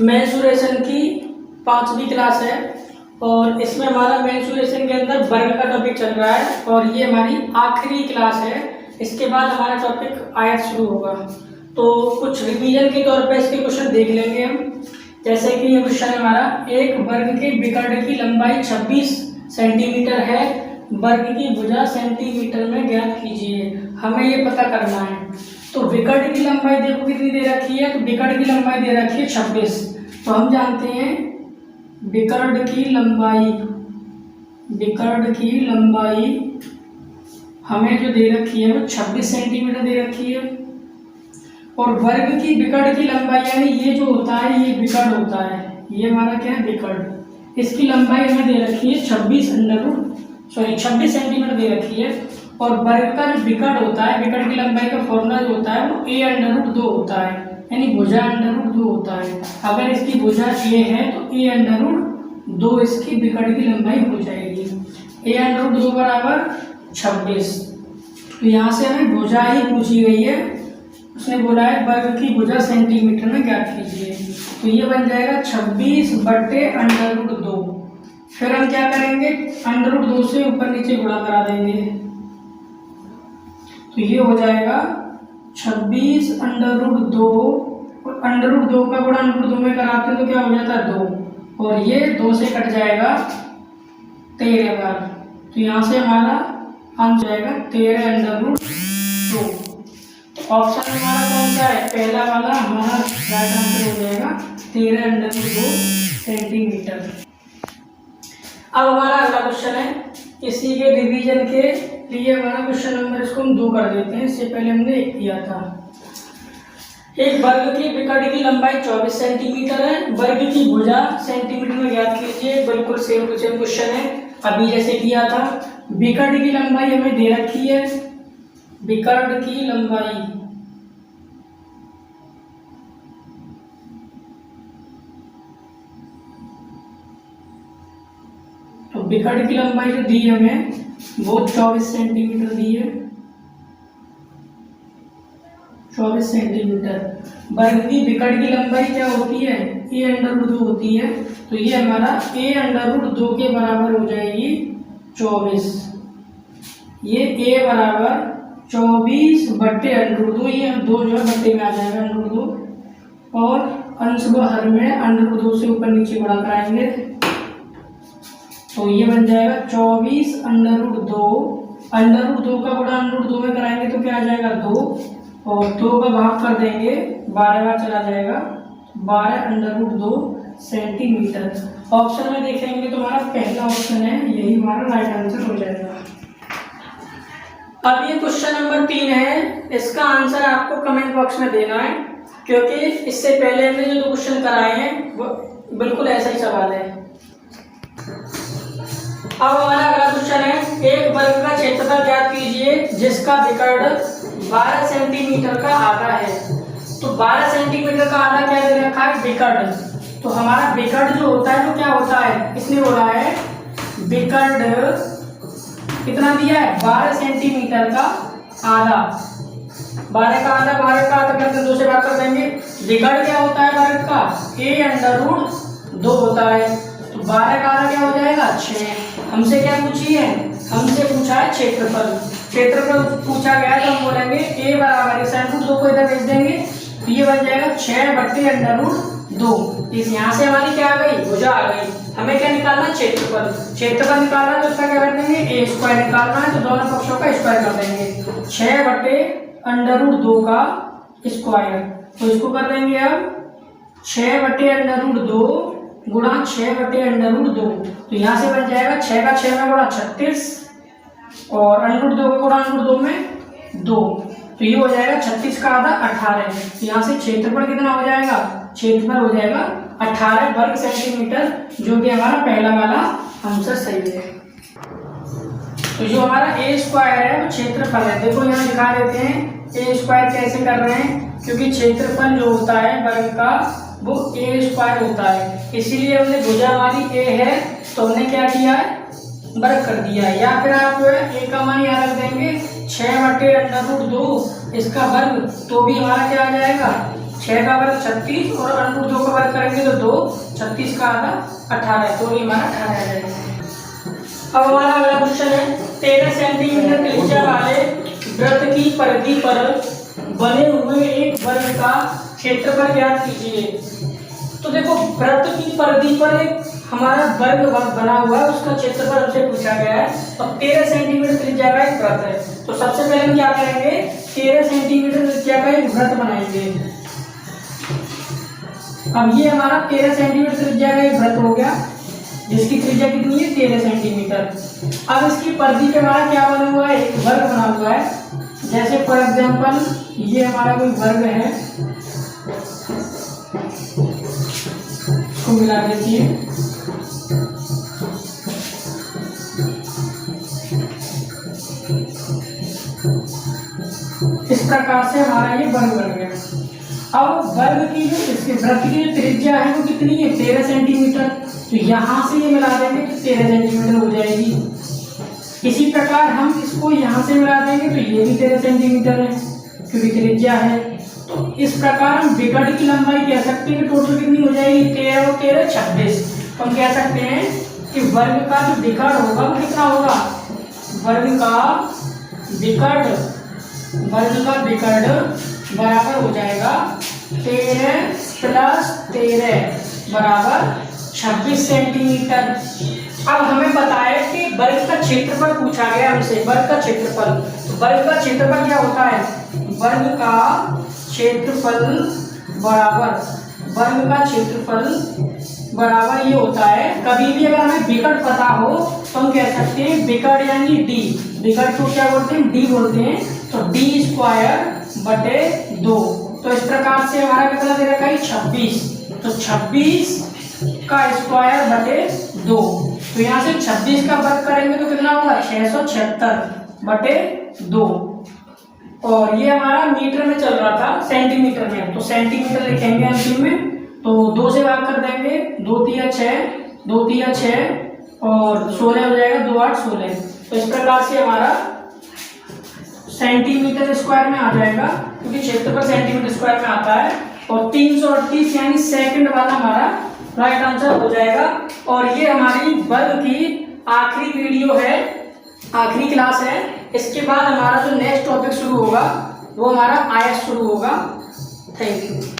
Mensuration की 5वीं class है और इसमें हमारा मेंसुरेशन के अंदर वर्ग का टॉपिक चल रहा है और ये हमारी आखिरी क्लास है। इसके बाद हमारा टॉपिक आयत शुरू होगा। तो कुछ रिवीजन के तौर पे इसके क्वेश्चन देख लेंगे हम। जैसे कि ये क्वेश्चन है हमारा, एक वर्ग के विकर्ण की लंबाई 26 सेंटीमीटर है, वर्ग की भुजा सेंटीमीटर में ज्ञात कीजिए। हमें ये पता करना है। तो विकर्ण की लंबाई देखो कितनी दे रखी है, तो विकर्ण की लंबाई दे रखी है 26। तो हम जानते हैं विकर्ण की लंबाई हमें जो दे रखी है वो 26 सेंटीमीटर दे रखी है। और वर्ग की विकर्ण की लंबाई यानी ये जो होता है ये विकर्ण होता है, ये हमारा क्या है विकर्ण। इसकी लंबाई हमें दे रखी है 26 सेंटीमीटर दे रखी है। और वर्ग का जो विकर्ण होता है, विकर्ण की लंबाई का फॉर्मूला जो होता है वो a√2 होता है, यानी भुजा √2 होता है। अगर इसकी भुजा a है तो a√2 इसकी विकर्ण की लंबाई हो जाएगी। a√2 बराबर 26। तो यहाँ से हमें भुजा ही पूछी गई है। उसने बोला है वर्ग की भुजा सेंटीमीटर में ज्ञात कीजिए। तो ये बन जाएगा 26/√2। फिर हम क्या करेंगे, √2 से ऊपर नीचे गुणा करा देंगे। तो ये हो जाएगा 26/√2 और √2 का गुणा √2 में कराते हैं तो क्या हो जाता है 2, और ये 2 से कट जाएगा 13 बार। तो यहाँ से हमारा आंसर जाएगा 13/√2। तो ऑप्शन हमारा कौन सा है, पहला वाला हमारा राइट आंसर हो जाएगा 13/2 सेंटीमीटर। अब हमारा अगला क्वेश्चन है, इसी के रिवीजन के लिए हमारा क्वेश्चन नंबर इसको हम 2 कर देते हैं। इससे पहले हमने 1 किया था। एक वर्ग की विकर्ण की लंबाई 24 सेंटीमीटर है, वर्ग की भुजा सेंटीमीटर में ज्ञात कीजिए। बिल्कुल सेम क्वेश्चन है अभी जैसे किया था। विकर्ण की लंबाई हमें दे रखी है, विकर्ण की लंबाई तो विकर्ण की लंबाई जो दी है हमें वो 24 सेंटीमीटर दी है, 24 सेंटीमीटर। वर्ग की विकर्ण की लंबाई क्या होती है, a√2 होती है। तो ये हमारा a√2 के बराबर हो जाएगी 24। ये a बराबर 24/√2, ये 2 जो है बट्टे में आ जाएगा √2, और अंश व हर में √2 से ऊपर नीचे गुणा कराएंगे। तो ये बन जाएगा 24/√2, √2 का गुणा √2 में कराएंगे तो क्या आ जाएगा 2, और 2 का भाग कर देंगे 12 बार चला जाएगा, 12/√2 सेंटीमीटर। ऑप्शन में देखेंगे तो हमारा पहला ऑप्शन है, यही हमारा राइट आंसर हो जाएगा। अब ये क्वेश्चन नंबर 3 है, इसका आंसर आपको कमेंट बॉक्स में देना है, क्योंकि इससे पहले हमने जो 2 क्वेश्चन कराए हैं वो बिल्कुल ऐसा ही सवाल है। अब हमारा अगला क्वेश्चन है, एक वर्ग का क्षेत्रफल ज्ञात कीजिए जिसका विकर्ण 12 सेंटीमीटर का आधा है। तो 12 सेंटीमीटर का आधा क्या दे रखा है, विकर्ण। तो हमारा विकर्ण जो होता है वो क्या होता है, इसने बोला है विकर्ण कितना दिया है, 12 सेंटीमीटर का आधा। 12 का आधा, 12 का आधा करके 2 से भाग कर देंगे। विकर्ण क्या होता है वर्ग का, a√2 होता है। तो 12 का आधा क्या हो जाएगा 6। हमसे क्या पूछी है, हमसे पूछा है क्षेत्रफल। क्षेत्रफल पूछा गया तो हम बोलेंगे a बराबर इस √2 को इधर भेज देंगे, तो ये बन जाएगा 6/√2। इस यहाँ से हमारी क्या आ गई, भुजा आ गई। हमें क्या निकालना, क्षेत्रफल। क्षेत्रफल निकालना है तो उसका क्या कर देंगे, a² निकालना है तो दोनों पक्षों का स्क्वायर कर देंगे, 6/√2 का स्क्वायर। तो इसको कर देंगे अब 6/√2 गुणा 6/√2। तो यहाँ से बन जाएगा 6 का 6 में गुणा 36, और √2 का गुणा √2 में 2। तो ये हो जाएगा 36 का आधा 18। तो यहाँ से क्षेत्रफल कितना हो जाएगा, क्षेत्रफल हो जाएगा 18 वर्ग सेंटीमीटर, जो कि हमारा पहला वाला आंसर सही है। तो जो हमारा a² है वो क्षेत्रफल है। देखो यहाँ दिखा देते हैं a² कैसे कर रहे हैं, क्योंकि क्षेत्रफल जो होता है वर्ग का वो a² होता है, इसीलिए हमने भुजा हमारी a है तो हमने क्या किया है, वर्ग कर दिया है। या फिर आप a का मान यहाँ रख देंगे 6/√2 इसका वर्ग, तो भी हमारा क्या आ जाएगा 6 का वर्ग 36 और अंडर 2 का वर्ग करेंगे तो 2, 36 का आधा 18, तो ये हमारा 18 आ जाएगा। अब हमारा अगला क्वेश्चन है 13 सेंटीमीटर त्रिज्या वाले वृत्त की परिधि पर बने हुए एक वर्ग का क्षेत्रफल ज्ञात कीजिए। तो देखो वृत्त की परिधि पर एक हमारा वर्ग बना हुआ है, उसका क्षेत्रफल हमसे पूछा गया है। अब 13 सेंटीमीटर त्रिज्या का एक वृत्त है, तो सबसे पहले हम क्या करेंगे, 13 सेंटीमीटर त्रिज्या का एक वृत्त बनाएंगे। अब ये हमारा 13 सेंटीमीटर त्रिज्या का एक वृत्त हो गया, जिसकी त्रिज्या कितनी है 13 सेंटीमीटर। अब इसकी परिधि पे हमारा क्या बना हुआ है, एक वर्ग बना हुआ है। जैसे फॉर एग्जांपल ये हमारा कोई वर्ग है, इसको मिला दीजिए। इस प्रकार से हमारा ये वर्ग बन गया। अब वर्ग की जो इसके वृत्त की जो त्रिज्या है वो कितनी है 13 सेंटीमीटर, तो यहाँ से ये मिला देंगे तो 13 सेंटीमीटर हो जाएगी। इसी प्रकार हम इसको यहाँ से मिला देंगे तो ये भी 13 सेंटीमीटर है क्योंकि त्रिज्या है। तो इस प्रकार हम विकर्ण की लंबाई कह सकते हैं कि टोटल कितनी हो जाएगी 13 और 13 26। तो हम कह सकते हैं कि वर्ग का जो विकर्ण होगा वो कितना होगा, वर्ग का विकर्ण बराबर हो जाएगा 13 + 13 बराबर 26 सेंटीमीटर। अब हमें पता है कि वर्ग का क्षेत्रफल पूछा गया हमसे, वर्ग का क्षेत्रफल। तो वर्ग का क्षेत्रफल क्या होता है, वर्ग का क्षेत्रफल बराबर ये होता है। कभी भी अगर हमें विकर्ण पता हो तो हम कह सकते हैं विकर्ण यानी डी, विकर्ण को क्या बोलते हैं, डी बोलते हैं। तो d² / 2। तो इस प्रकार से हमारा कितना दे रखा है 26, तो 26 का स्क्वायर बटे 2। तो यहाँ से 26 का वर्ग करेंगे तो कितना होगा 676 बटे 2। और ये हमारा मीटर में चल रहा था, सेंटीमीटर में, तो सेंटीमीटर लिखेंगे अंतिम में। तो 2 से भाग कर देंगे, 2 × 6, 2 × 6 और 16 हो जाएगा, 2 × 8 16। तो इस प्रकार से हमारा सेंटीमीटर स्क्वायर में आ जाएगा क्योंकि क्षेत्रफल सेंटीमीटर स्क्वायर में आता है। और 338 यानी सेकंड वाला हमारा राइट आंसर हो जाएगा। और ये हमारी वर्ग की आखिरी वीडियो है, आखिरी क्लास है। इसके बाद हमारा जो नेक्स्ट टॉपिक शुरू होगा वो हमारा आयत शुरू होगा। Thank you.